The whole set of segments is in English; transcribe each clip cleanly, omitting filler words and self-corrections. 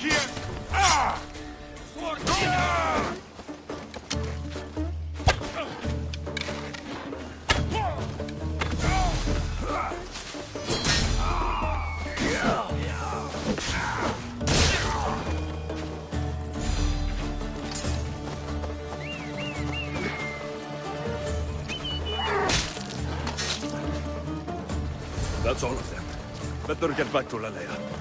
here! Ah! Sword! Ah! That's all of them. Better get back to Lalea.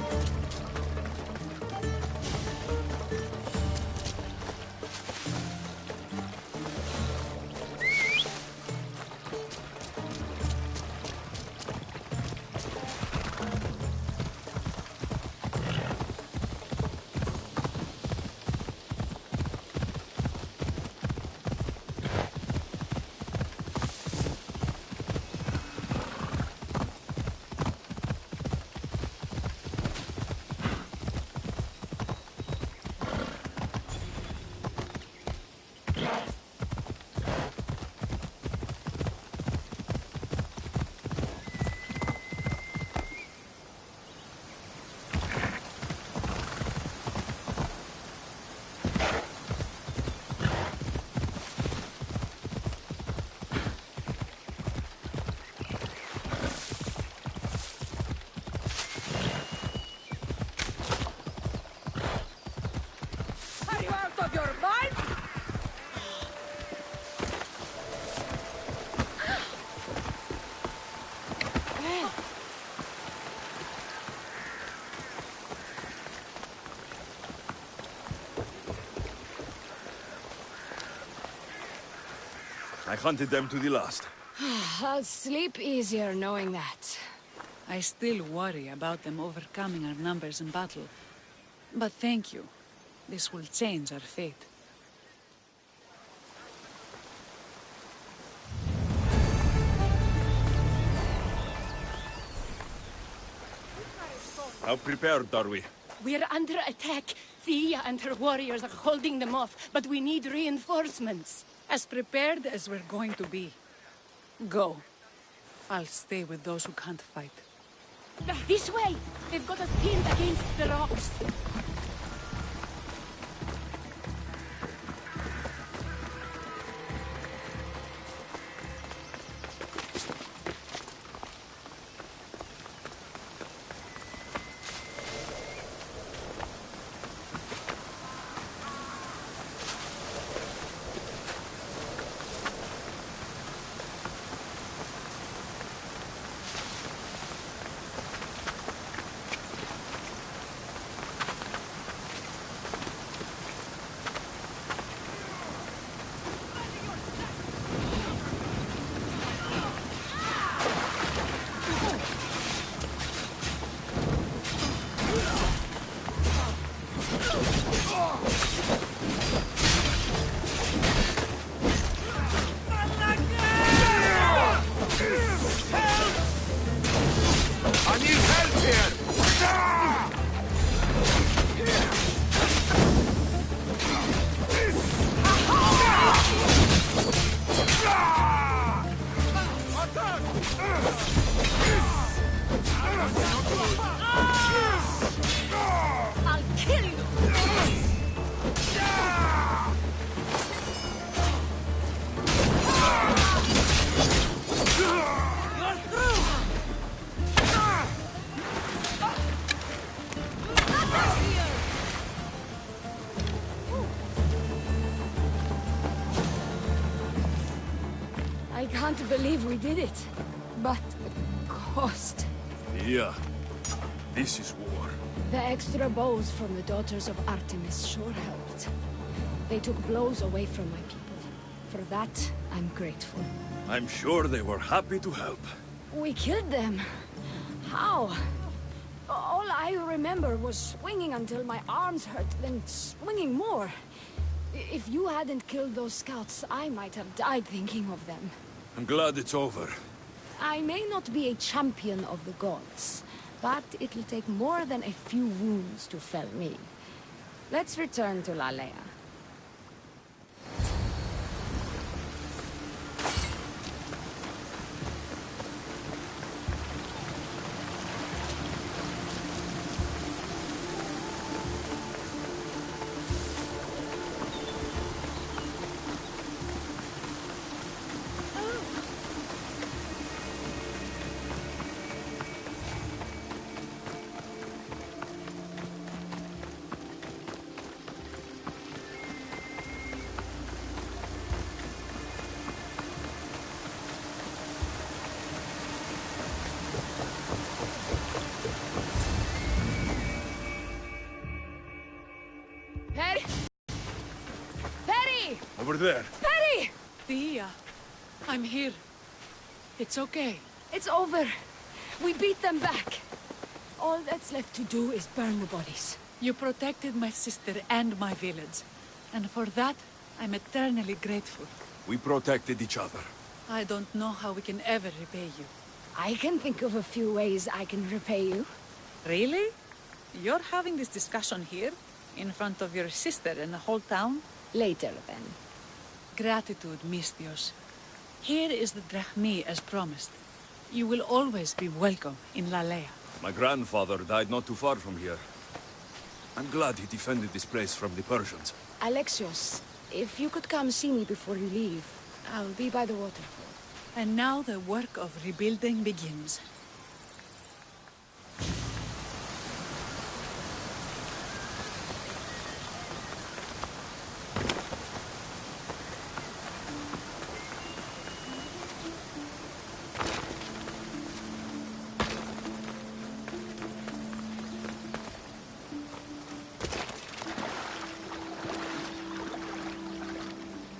I hunted them to the last. I'll sleep easier knowing that. I still worry about them overcoming our numbers in battle. But thank you. This will change our fate. How prepared are we? We're under attack. Thea and her warriors are holding them off, but we need reinforcements. As prepared as we're going to be. Go. I'll stay with those who can't fight. This way! They've got us pinned against the rocks. I can't believe we did it. But the cost. Yeah. This is war. The extra bows from the daughters of Artemis sure helped. They took blows away from my people. For that, I'm grateful. I'm sure they were happy to help. We killed them. How? All I remember was swinging until my arms hurt, then swinging more. If you hadn't killed those scouts, I might have died thinking of them. I'm glad it's over. I may not be a champion of the gods, but it'll take more than a few wounds to fell me. Let's return to Lalea. Over there. Perry! Thea, I'm here. It's okay. It's over. We beat them back. All that's left to do is burn the bodies. You protected my sister and my village. And for that, I'm eternally grateful. We protected each other. I don't know how we can ever repay you. I can think of a few ways I can repay you. Really? You're having this discussion here? In front of your sister and the whole town? Later, then. Gratitude, Mistios. Here is the drachmi as promised. You will always be welcome in Lalea. My grandfather died not too far from here. I'm glad he defended this place from the Persians. Alexios, if you could come see me before you leave, I'll be by the waterfall. And now the work of rebuilding begins.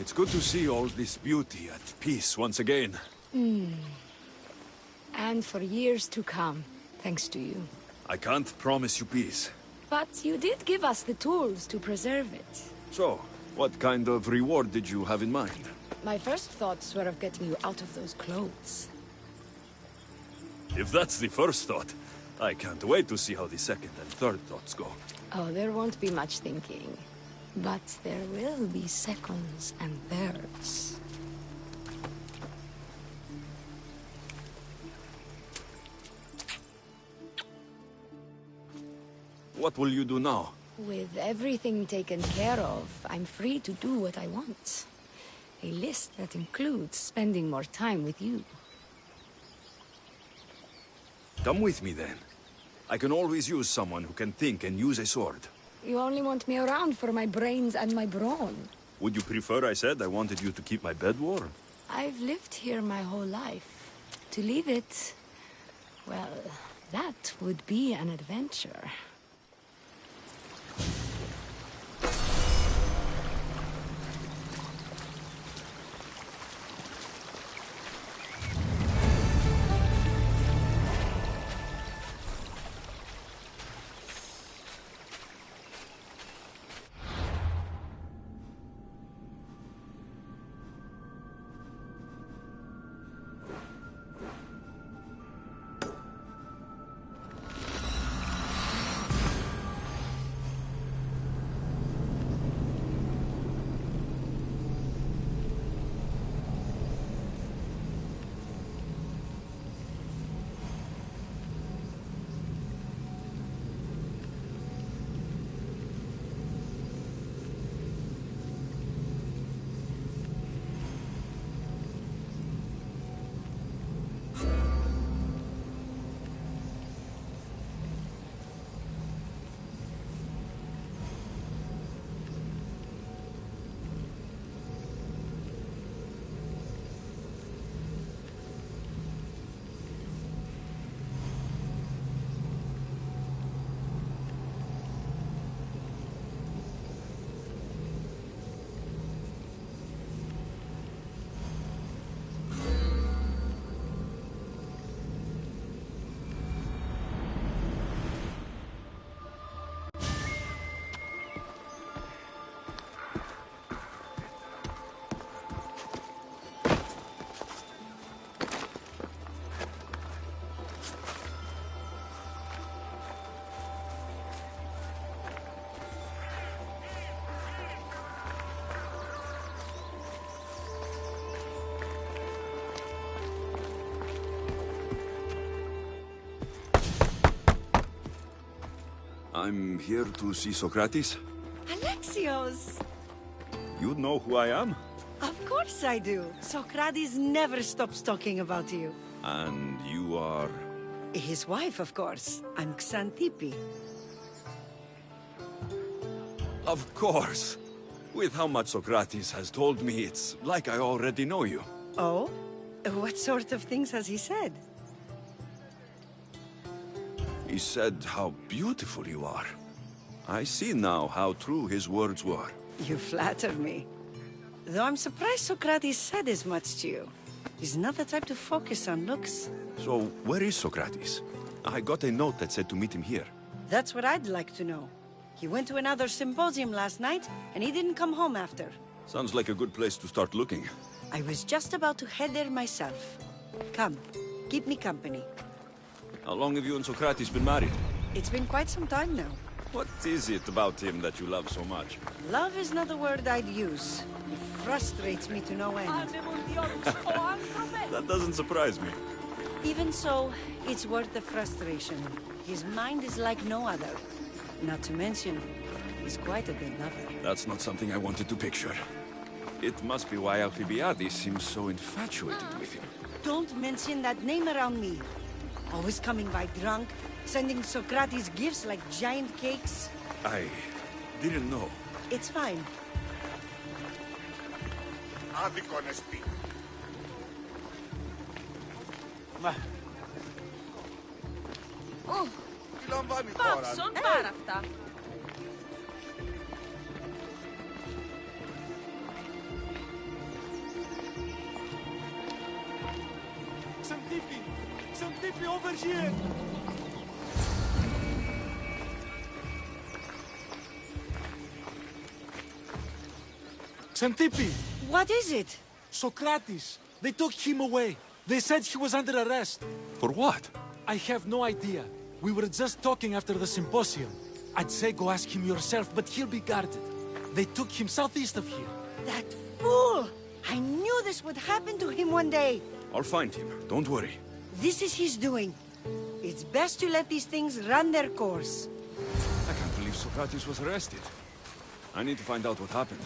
It's good to see all this beauty at peace once again. And for years to come, thanks to you. I can't promise you peace. But you did give us the tools to preserve it. So, what kind of reward did you have in mind? My first thoughts were of getting you out of those clothes. If that's the first thought, I can't wait to see how the second and third thoughts go. Oh, there won't be much thinking. But there will be seconds and thirds. What will you do now? With everything taken care of, I'm free to do what I want. A list that includes spending more time with you. Come with me then. I can always use someone who can think and use a sword. You only want me around for my brains and my brawn. Would you prefer I said I wanted you to keep my bed warm? I've lived here my whole life. To leave it, well, that would be an adventure. I'm here to see Socrates. Alexios! You know who I am? Of course I do. Socrates never stops talking about you. And you are... His wife, of course. I'm Xantippe. Of course. With how much Socrates has told me, it's like I already know you. Oh? What sort of things has he said? He said how beautiful you are. I see now how true his words were. You flatter me. Though I'm surprised Socrates said as much to you. He's not the type to focus on looks. So, where is Socrates? I got a note that said to meet him here. That's what I'd like to know. He went to another symposium last night, and he didn't come home after. Sounds like a good place to start looking. I was just about to head there myself. Come, keep me company. How long have you and Socrates been married? It's been quite some time now. What is it about him that you love so much? Love is not the word I'd use. He frustrates me to no end. That doesn't surprise me. Even so, it's worth the frustration. His mind is like no other. Not to mention, he's quite a good lover. That's not something I wanted to picture. It must be why Alcibiades seems so infatuated with him. Don't mention that name around me. Always coming by drunk, sending Socrates gifts like giant cakes. I didn't know. It's fine. Άδικον εστί. Τι λαμβάνει η χώρα. Πάψον πάρα αυτά. Some tipi over here. Xantippe! What is it? Socrates! They took him away. They said he was under arrest. For what? I have no idea. We were just talking after the symposium. I'd say go ask him yourself, but he'll be guarded. They took him southeast of here. That fool! I knew this would happen to him one day. I'll find him. Don't worry. This is his doing. It's best to let these things run their course. I can't believe Socrates was arrested. I need to find out what happened.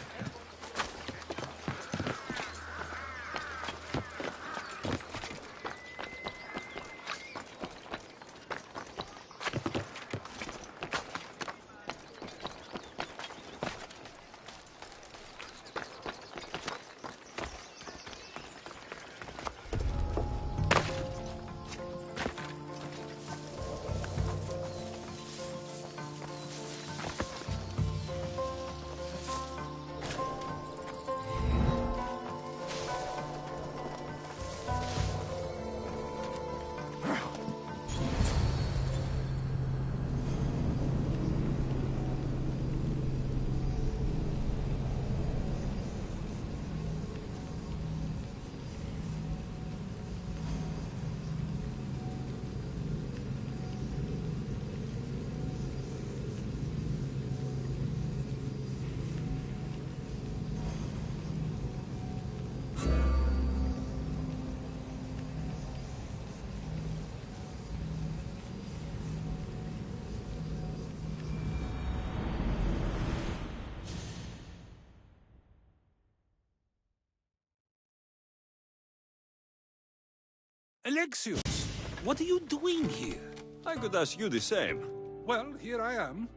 Alexios, what are you doing here? I could ask you the same. Well, here I am.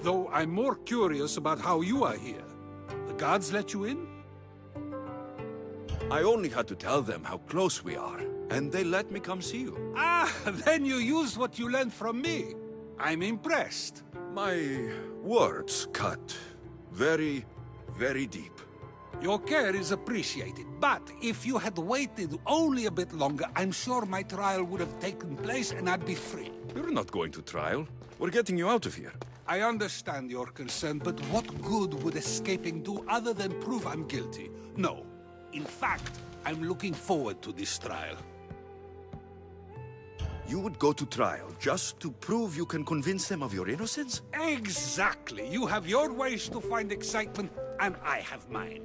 Though I'm more curious about how you are here. The guards let you in? I only had to tell them how close we are, and they let me come see you. Ah, then you used what you learned from me. I'm impressed. My words cut very, very deep. Your care is appreciated, but if you had waited only a bit longer, I'm sure my trial would have taken place and I'd be free. You're not going to trial. We're getting you out of here. I understand your concern, but what good would escaping do other than prove I'm guilty? No. In fact, I'm looking forward to this trial. You would go to trial just to prove you can convince them of your innocence? Exactly. You have your ways to find excitement, and I have mine.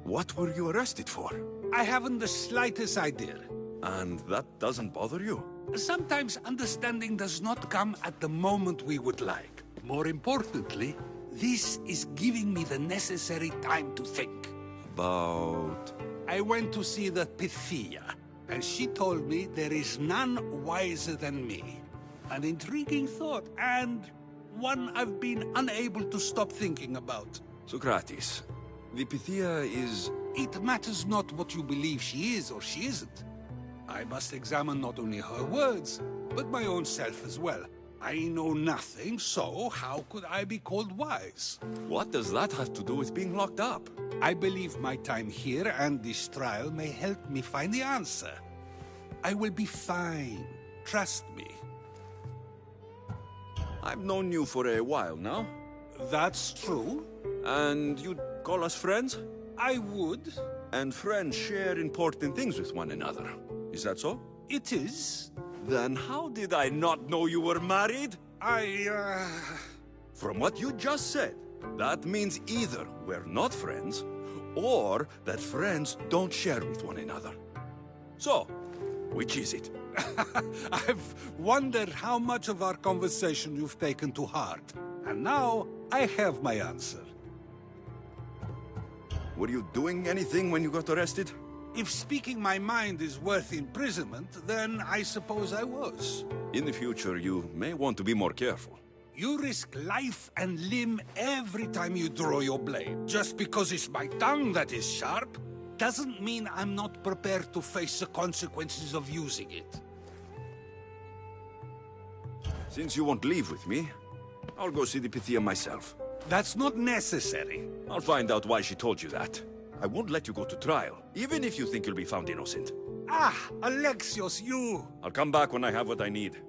What were you arrested for? I haven't the slightest idea. And that doesn't bother you? Sometimes understanding does not come at the moment we would like. More importantly, this is giving me the necessary time to think. About... I went to see the Pythia, and she told me there is none wiser than me. An intriguing thought, and one I've been unable to stop thinking about. Socrates, the Pythia is... It matters not what you believe she is or she isn't. I must examine not only her words, but my own self as well. I know nothing, so how could I be called wise? What does that have to do with being locked up? I believe my time here and this trial may help me find the answer. I will be fine. Trust me. I've known you for a while now. That's true. And you'd call us friends? I would. And friends share important things with one another. Is that so? It is. Then how did I not know you were married? From what you just said, that means either we're not friends, or that friends don't share with one another. So, which is it? I've wondered how much of our conversation you've taken to heart. And now, I have my answer. Were you doing anything when you got arrested? If speaking my mind is worth imprisonment, then I suppose I was. In the future, you may want to be more careful. You risk life and limb every time you draw your blade. Just because it's my tongue that is sharp, doesn't mean I'm not prepared to face the consequences of using it. Since you won't leave with me, I'll go see the Pythia myself. That's not necessary. I'll find out why she told you that. I won't let you go to trial, even if you think you'll be found innocent. Ah, Alexios, you... I'll come back when I have what I need.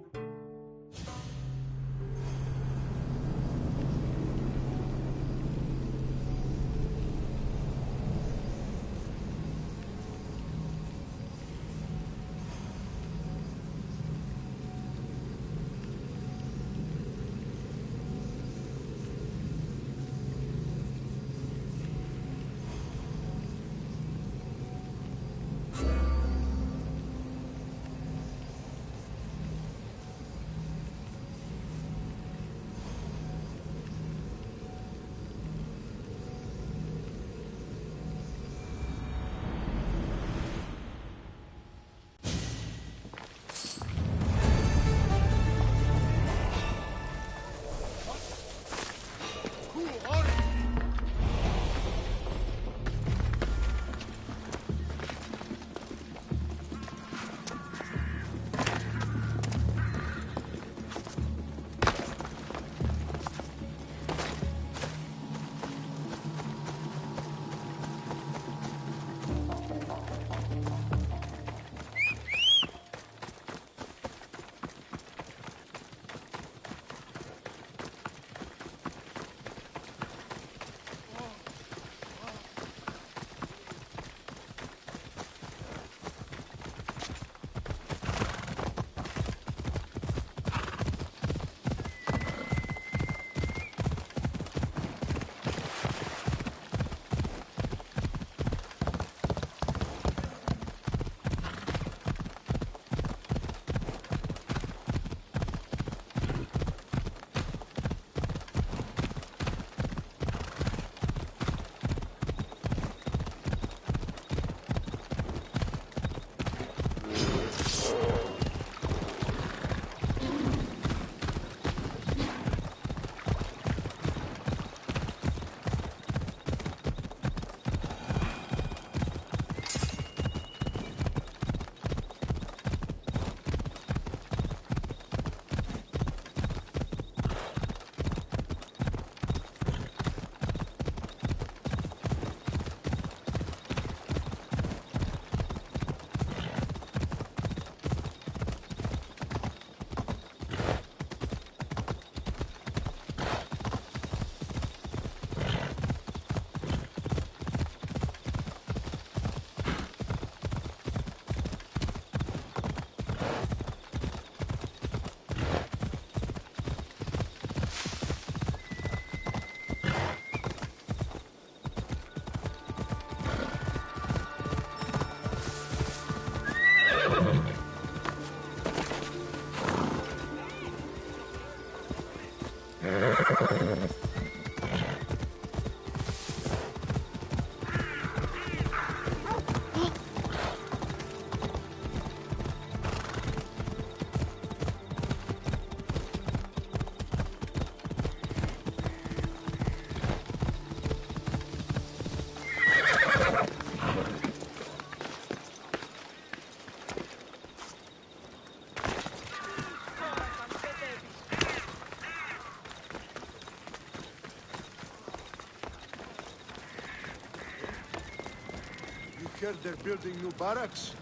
Heard they're building new barracks.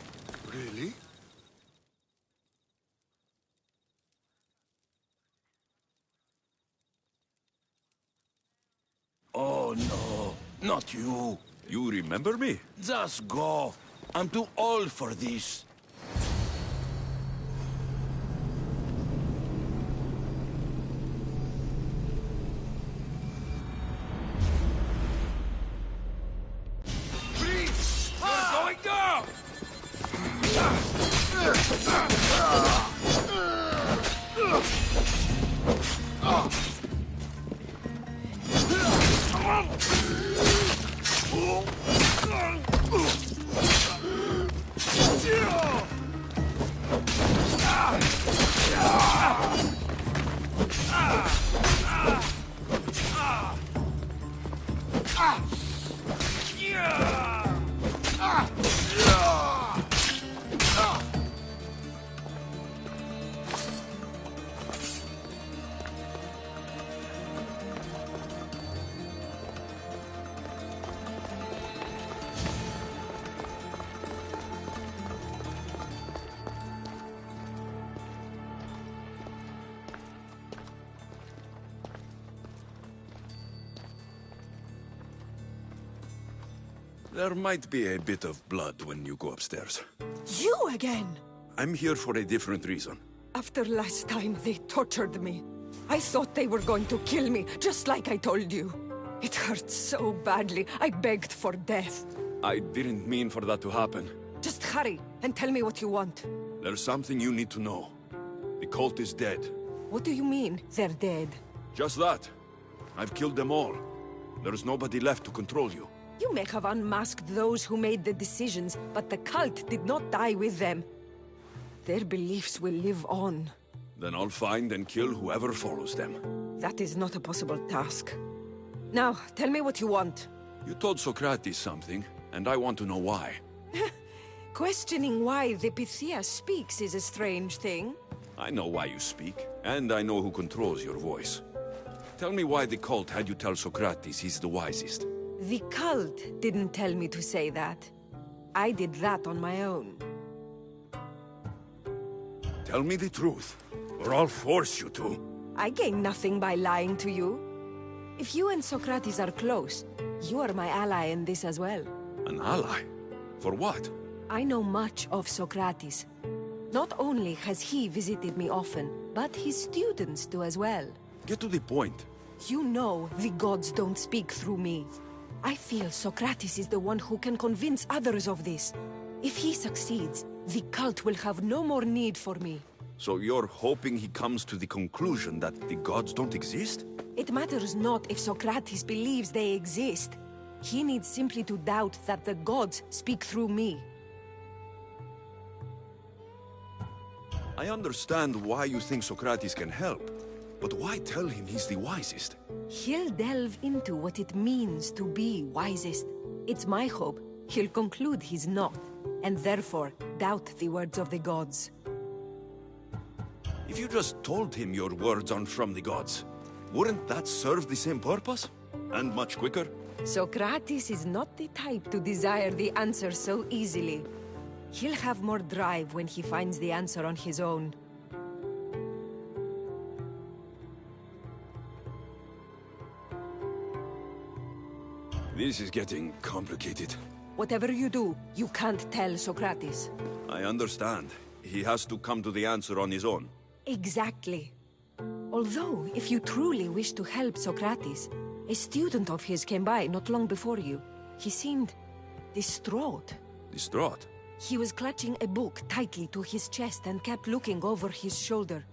Really? Oh no, not you. You remember me? Just go. I'm too old for this. Please! You're going down! There might be a bit of blood when you go upstairs. You again? I'm here for a different reason. After last time, they tortured me. I thought they were going to kill me, just like I told you. It hurt so badly, I begged for death. I didn't mean for that to happen. Just hurry, and tell me what you want. There's something you need to know. The cult is dead. What do you mean, they're dead? Just that. I've killed them all. There's nobody left to control you. You may have unmasked those who made the decisions, but the cult did not die with them. Their beliefs will live on. Then I'll find and kill whoever follows them. That is not a possible task. Now, tell me what you want. You told Socrates something, and I want to know why. Questioning why the Pythia speaks is a strange thing. I know why you speak, and I know who controls your voice. Tell me why the cult had you tell Socrates he's the wisest. The cult didn't tell me to say that. I did that on my own. Tell me the truth, or I'll force you to. I gain nothing by lying to you. If you and Socrates are close, you are my ally in this as well. An ally? For what? I know much of Socrates. Not only has he visited me often, but his students do as well. Get to the point. You know the gods don't speak through me. I feel Socrates is the one who can convince others of this. If he succeeds, the cult will have no more need for me. So you're hoping he comes to the conclusion that the gods don't exist? It matters not if Socrates believes they exist. He needs simply to doubt that the gods speak through me. I understand why you think Socrates can help, but why tell him he's the wisest? He'll delve into what it means to be wisest. It's my hope he'll conclude he's not, and therefore doubt the words of the gods. If you just told him your words aren't from the gods, wouldn't that serve the same purpose? And much quicker? Socrates is not the type to desire the answer so easily. He'll have more drive when he finds the answer on his own. This is getting complicated. Whatever you do, you can't tell Socrates. I understand. He has to come to the answer on his own. Exactly. Although, if you truly wish to help Socrates, a student of his came by not long before you. He seemed distraught. Distraught? He was clutching a book tightly to his chest and kept looking over his shoulder.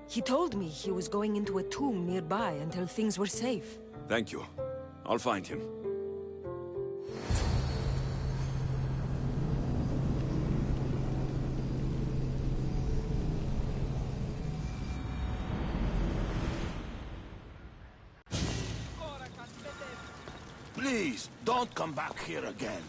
He told me he was going into a tomb nearby until things were safe. Thank you. I'll find him. Please, don't come back here again.